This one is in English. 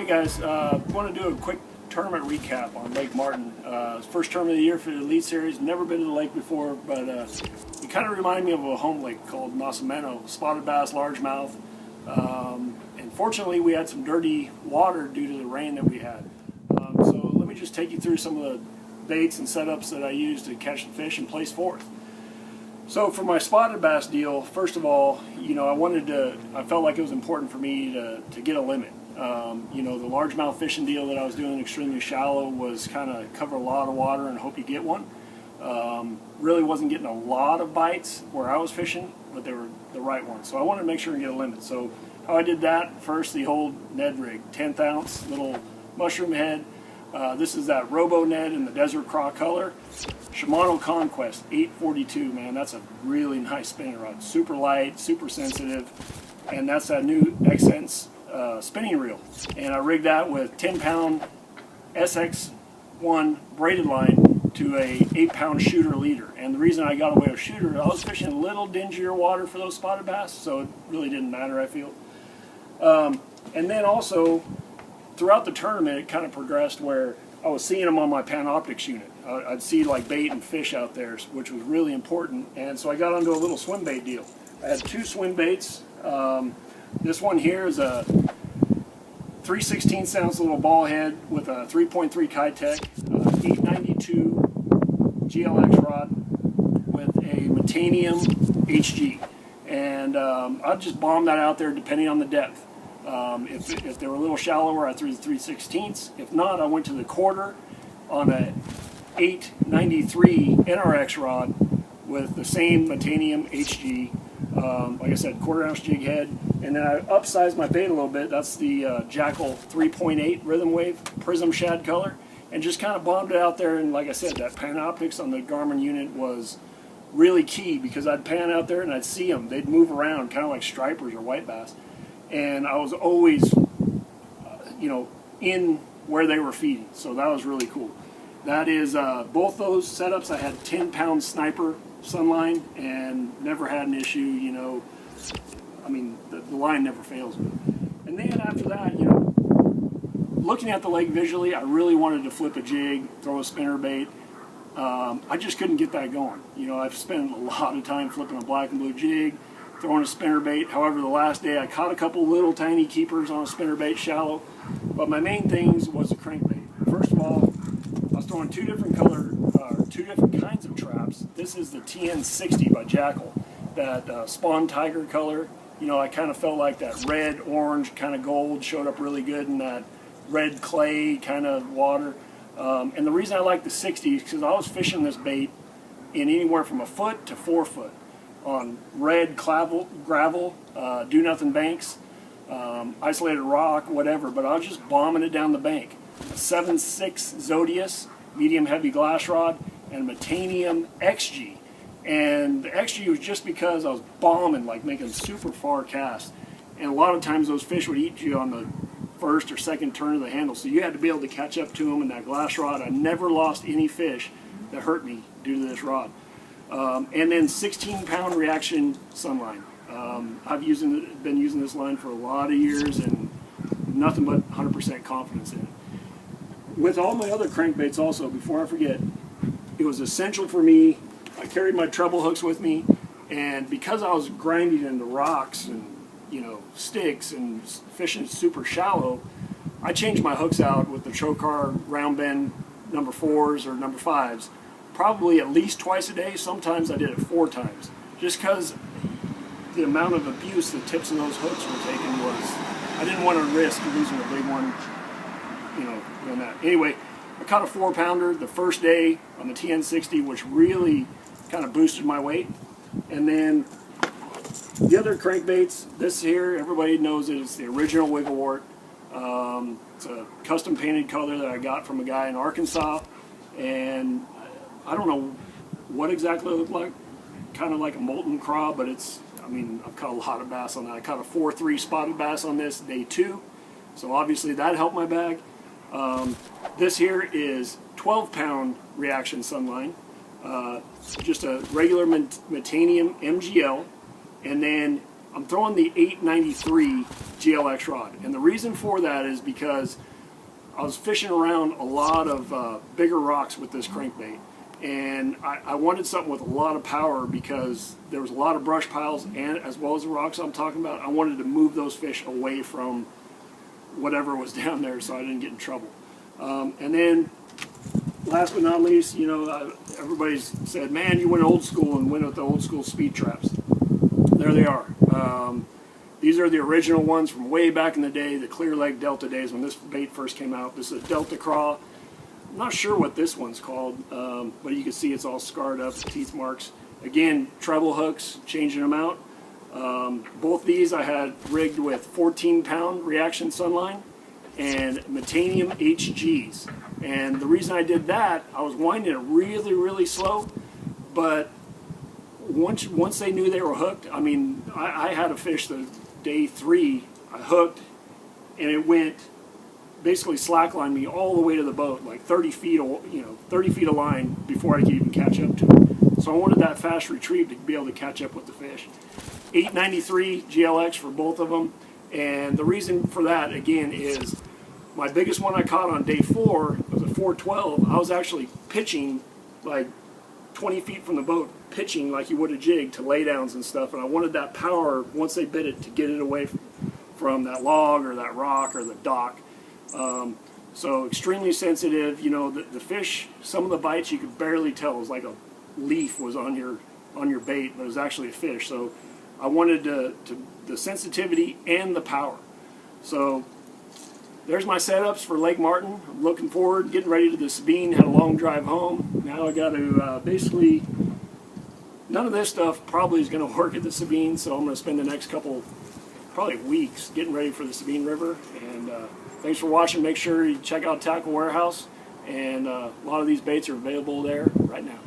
Hey guys, want to do a quick tournament recap on Lake Martin. First tournament of the year for the Elite Series. Never been to the lake before, but it kind of reminded me of a home lake called Shimano. Spotted bass, largemouth. And fortunately we had some dirty water due to the rain that we had. So let me just take you through some of the baits and setups that I used to catch the fish and place fourth. So for my spotted bass deal, first of all, I felt like it was important for me to get a limit. The largemouth fishing deal that I was doing extremely shallow was kind of cover a lot of water and hope you get one. Really wasn't getting a lot of bites where I was fishing, but they were the right ones. So I wanted to make sure and get a limit. So how I did that, first the old Ned rig, 10th ounce little mushroom head. This is that Robo Ned in the Desert Craw color. Shimano Conquest 842, man, that's a really nice spinning rod. Super light, super sensitive, and that's that new Exsence spinning reel. And I rigged that with 10-pound SX1 braided line to a 8-pound shooter leader. And the reason I got away with shooter, I was fishing a little dingier water for those spotted bass, so it really didn't matter, I feel. And then also, throughout the tournament, it kind of progressed where I was seeing them on my Panoptix unit. I'd see like bait and fish out there, which was really important. And so I got onto a little Swimbait deal. I had two Swimbaits. This one here is a 3/16 ounce little ball head with a 3.3 Keitech 892 GLX rod with a Metanium HG. And I'd just bomb that out there depending on the depth. If they were a little shallower, I threw the 3/16. If not, I went to the quarter on a 893 NRX rod with the same Metanium HG. Like I said, quarter-ounce jig head. And then I upsized my bait a little bit. That's the Jackall 3.8 rhythm wave Prism Shad color. And just kind of bombed it out there. And like I said, that Panoptix on the Garmin unit was really key because I'd pan out there and I'd see them. They'd move around, kind of like stripers or white bass. And I was always, in where they were feeding. So that was really cool. That is, both those setups, I had 10-pound sniper SUNLINE and never had an issue, the line never fails me. And then after that, looking at the lake visually, I really wanted to flip a jig, throw a spinner bait. I just couldn't get that going. I've spent a lot of time flipping a black and blue jig, throwing a spinner bait. However, the last day I caught a couple little tiny keepers on a spinner bait shallow. But my main things was a crankbait. First of all, I was throwing two different kinds of traps. This is the TN60 by Jackall, that Spawn Tiger color. I kind of felt like that red, orange, kind of gold showed up really good in that red clay kind of water. And the reason I like the 60 is because I was fishing this bait in anywhere from a foot to 4 foot on red gravel, do-nothing banks, isolated rock, whatever, but I was just bombing it down the bank. A 7.6 Zodius, medium heavy glass rod, and Metanium XG. And the XG was just because I was bombing, like making super far casts. And a lot of times those fish would eat you on the first or second turn of the handle, so you had to be able to catch up to them in that glass rod. I never lost any fish that hurt me due to this rod. And then 16-pound reaction SUNLINE. I've been using this line for a lot of years and nothing but 100% confidence in it. With all my other crankbaits also, before I forget, it was essential for me. I carried my treble hooks with me, and because I was grinding into rocks and sticks and fishing super shallow, I changed my hooks out with the Trokar round bend number 4s or number 5s. Probably at least twice a day. Sometimes I did it 4 times. Just because the amount of abuse the tips of those hooks were taking I didn't want to risk losing a big one, doing that. Anyway, I caught a 4-pounder the first day on the TN60, which really kind of boosted my weight. And then the other crankbaits, this here, everybody knows that it's the original Wiggle Wart. It's a custom painted color that I got from a guy in Arkansas. And I don't know what exactly it looked like. Kind of like a molten craw, but I've caught a lot of bass on that. I caught a 4.3 spotted bass on this day 2. So obviously that helped my bag. This here is 12-pound reaction SUNLINE. Just a regular Metanium MGL. And then I'm throwing the 893 GLX rod. And the reason for that is because I was fishing around a lot of bigger rocks with this crankbait. And I wanted something with a lot of power because there was a lot of brush piles, and as well as the rocks I'm talking about. I wanted to move those fish away from whatever was down there so I didn't get in trouble. And then last but not least, you know, everybody's said, man, you went old school and went with the old school speed traps. There they are. These are the original ones from way back in the day, the clear leg Delta days when this bait first came out. This is a Delta Craw. I'm not sure what this one's called, but you can see it's all scarred up, teeth marks. Again, treble hooks, changing them out. Both these I had rigged with 14-pound reaction SUNLINE and Metanium HGs. And the reason I did that, I was winding it really, really slow, but once they knew they were hooked, I mean, I had a fish the day 3, I hooked, and it went, basically slacklined me all the way to the boat, like 30 feet, you know, 30 feet of line before I could even catch up to it. So I wanted that fast retrieve to be able to catch up with the fish. 893 GLX for both of them, and the reason for that, again, is my biggest one I caught on day 4 was a 412. I was actually pitching like 20 feet from the boat, pitching like you would a jig to laydowns and stuff, and I wanted that power once they bit it to get it away from that log or that rock or the dock. So extremely sensitive. You know, the fish, some of the bites you could barely tell. It was like a leaf was on your bait, but it was actually a fish. So I wanted the sensitivity and the power. So there's my setups for Lake Martin. I'm looking forward, getting ready to the Sabine. Had a long drive home. Now I got to basically, none of this stuff probably is going to work at the Sabine, so I'm going to spend the next couple, probably weeks, getting ready for the Sabine River. And thanks for watching. Make sure you check out Tackle Warehouse, and a lot of these baits are available there right now.